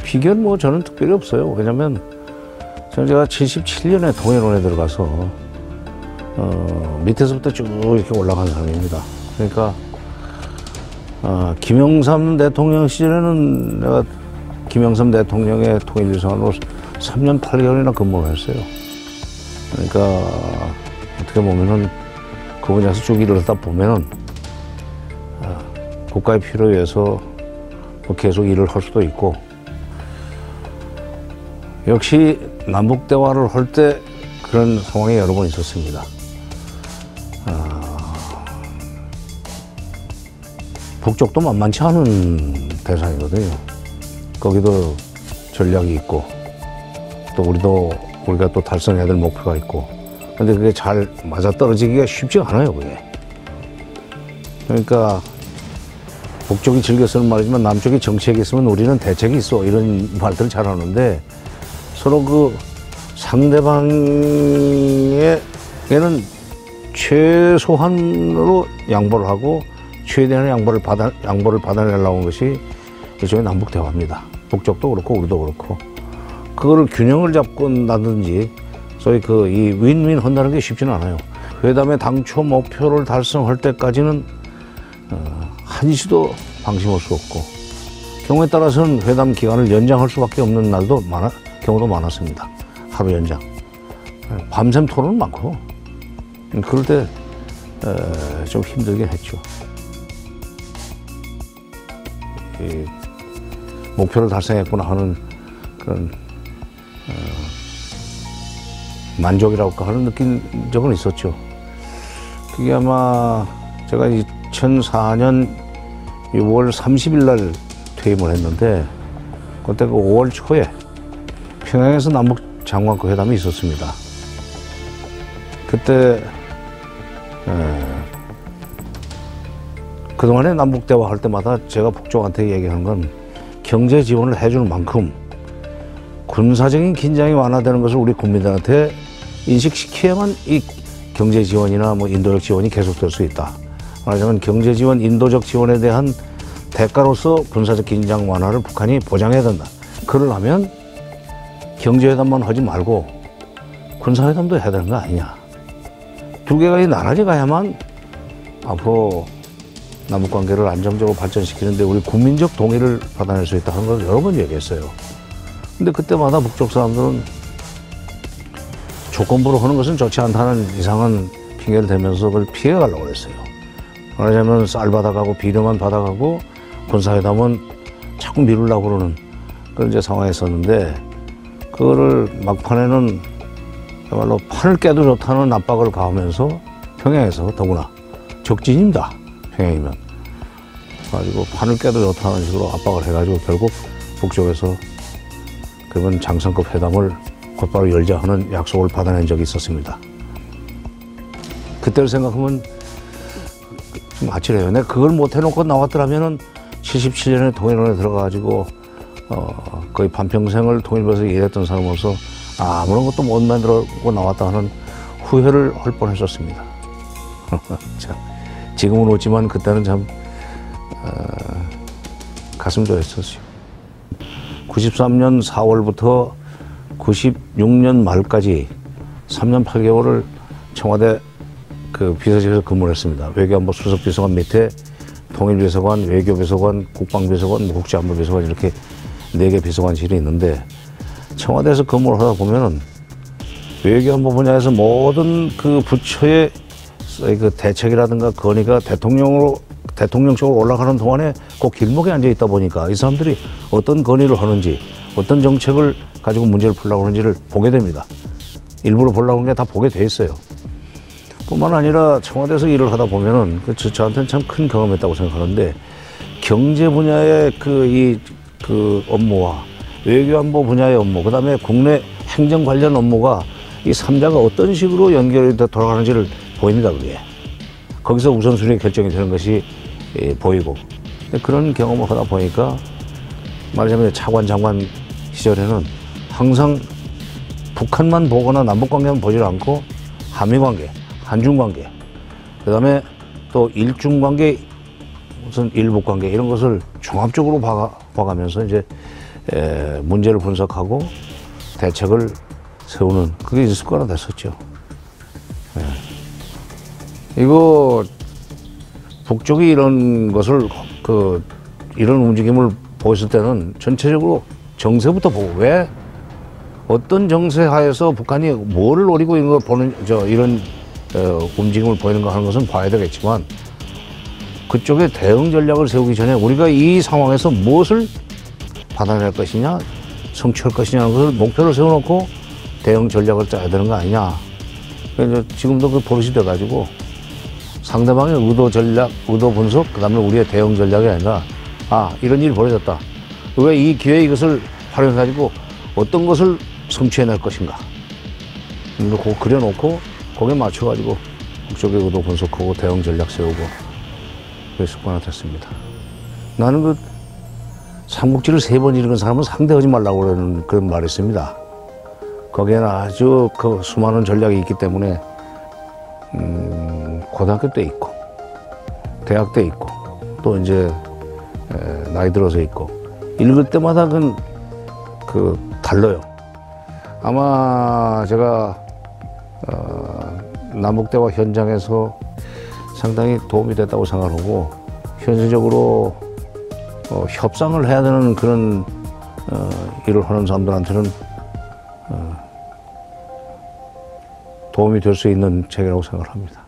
비결은 뭐 저는 특별히 없어요. 왜냐면 제가 77년에 통일원에 들어가서 밑에서부터 쭉 이렇게 올라간 사람입니다. 그러니까 김영삼 대통령 시절에는 내가 김영삼 대통령의 통일비서관으로 3년 8개월이나 근무를 했어요. 그러니까 어떻게 보면은 그 분야에서 쭉 일을 하다 보면은 국가의 필요에 의해서 뭐 계속 일을 할 수도 있고, 역시 남북 대화를 할 때 그런 상황이 여러 번 있었습니다. 북쪽도 만만치 않은 대상이거든요. 거기도 전략이 있고, 또 우리가 또 달성해야 될 목표가 있고, 근데 그게 잘 맞아떨어지기가 쉽지 않아요, 그게. 그러니까 북쪽이 즐겨 쓰는 말이지만 남쪽이 정책이 있으면 우리는 대책이 있어, 이런 말들을 잘 하는데, 서로 그 상대방에게는 최소한으로 양보를 하고 최대한의 양보를 받아내려고 하는 것이 일종의 남북 대화입니다. 북쪽도 그렇고 우리도 그렇고, 그거를 균형을 잡고 나든지 소위 이 윈윈 한다는 게 쉽지는 않아요. 회담의 당초 목표를 달성할 때까지는 한시도 방심할 수 없고, 경우에 따라서는 회담 기간을 연장할 수밖에 없는 날도 경우도 많았습니다. 하루 연장. 밤샘 토론은 많고, 그럴 때 좀 힘들긴 했죠. 목표를 달성했구나 하는 그런 만족이라고 하는 느낀 적은 있었죠. 그게 아마 제가 2004년 6월 30일 날 퇴임을 했는데, 그때 그 5월 초에 평양에서 남북 장관급 회담이 있었습니다. 그때 그동안에 남북 대화할 때마다 제가 북쪽한테 얘기한 건, 경제 지원을 해주는 만큼 군사적인 긴장이 완화되는 것을 우리 국민들한테 인식시켜야만 이 경제 지원이나 뭐 인도적 지원이 계속될 수 있다. 말하자면 경제 지원, 인도적 지원에 대한 대가로서 군사적 긴장 완화를 북한이 보장해야 된다. 그러려면 경제회담만 하지 말고 군사회담도 해야 되는 거 아니냐. 두 개가 나란히 가야만 앞으로 남북관계를 안정적으로 발전시키는데 우리 국민적 동의를 받아낼 수 있다 하는 걸 여러 번 얘기했어요. 근데 그때마다 북쪽 사람들은 조건부로 하는 것은 좋지 않다는 이상한 핑계를 대면서 그걸 피해가려고 그랬어요. 말하자면 쌀 받아가고 비료만 받아가고 군사회담은 자꾸 미루려고 그러는 그런 이제 상황에 있었는데, 그거를 막판에는 정말로 판을 깨도 좋다는 압박을 가하면서 평양에서 더구나 적진입니다. 평양이면. 그래가지고 판을 깨도 좋다는 식으로 압박을 해가지고 결국 북쪽에서 그러면 장성급 회담을 곧바로 열자 하는 약속을 받아낸 적이 있었습니다. 그때를 생각하면 좀 아찔해요. 내가 그걸 못 해놓고 나왔더라면은 77년에 통일원에 들어가가지고 거의 반평생을 통일부에서 일했던 사람으로서 아무런 것도 못 만들고 나왔다 하는 후회를 할 뻔했었습니다. 참, 지금은 웃지만 그때는 참 가슴 좁았었어요. 93년 4월부터 96년 말까지 3년 8개월을 청와대 그 비서실에서 근무를 했습니다. 외교안보 수석비서관 밑에 통일비서관, 외교비서관, 국방비서관, 국제안보비서관 이렇게 4개 비서관실이 있는데, 청와대에서 근무를 하다 보면은 외교안보 분야에서 모든 그 부처의 그 대책이라든가 건의가 대통령 쪽으로 올라가는 동안에 그 길목에 앉아 있다 보니까 이 사람들이 어떤 건의를 하는지 어떤 정책을 가지고 문제를 풀려고 하는지를 보게 됩니다. 일부러 보려고 하는 게 다 보게 돼 있어요. 뿐만 아니라 청와대에서 일을 하다 보면은 저한테는 참 큰 경험했다고 생각하는데 경제 분야의 그 업무와 외교안보 분야의 업무, 그다음에 국내 행정 관련 업무가 이 삼자가 어떤 식으로 연결이 돼 돌아가는지를 보입니다, 그게. 거기서 우선순위 결정이 되는 것이 보이고. 그런 경험을 하다 보니까 말하자면 차관 장관 시절에는 항상 북한만 보거나 남북관계만 보지 않고 한미관계, 한중관계, 그다음에 또 일중관계, 무슨 일북관계 이런 것을 종합적으로 봐가면서 이제 문제를 분석하고 대책을 세우는 그게 이제 습관화 됐었죠. 이거 북쪽이 이런 것을 이런 움직임을 보였을 때는 전체적으로 정세부터 보고 왜 어떤 정세 하에서 북한이 뭐를 노리고 이런 걸 보는 이런 움직임을 보이는가 하는 것은 봐야 되겠지만 그쪽에 대응 전략을 세우기 전에 우리가 이 상황에서 무엇을 받아낼 것이냐, 성취할 것이냐는 것을 목표를 세워놓고 대응 전략을 짜야 되는 거 아니냐. 그러니까 지금도 그 버릇이 돼가지고 상대방의 의도 전략, 의도 분석, 그 다음에 우리의 대응 전략이 아니라 이런 일이 벌어졌다. 왜 이 기회에 이것을 활용해가지고 어떤 것을 성취해낼 것인가. 그거 그려놓고 거기에 맞춰가지고 북쪽의 의도 분석하고 대응 전략 세우고 그게 습관화됐습니다. 나는 그 삼국지를 3번 읽은 사람은 상대하지 말라고 그러는 그런 말이 있습니다. 거기에는 아주 그 수많은 전략이 있기 때문에 고등학교 때 있고 대학 때 있고 또 이제 나이 들어서 있고 읽을 때마다 그 달라요. 아마 제가 남북대화 현장에서 상당히 도움이 됐다고 생각하고 현실적으로 협상을 해야 되는 그런 일을 하는 사람들한테는 도움이 될 수 있는 책이라고 생각합니다.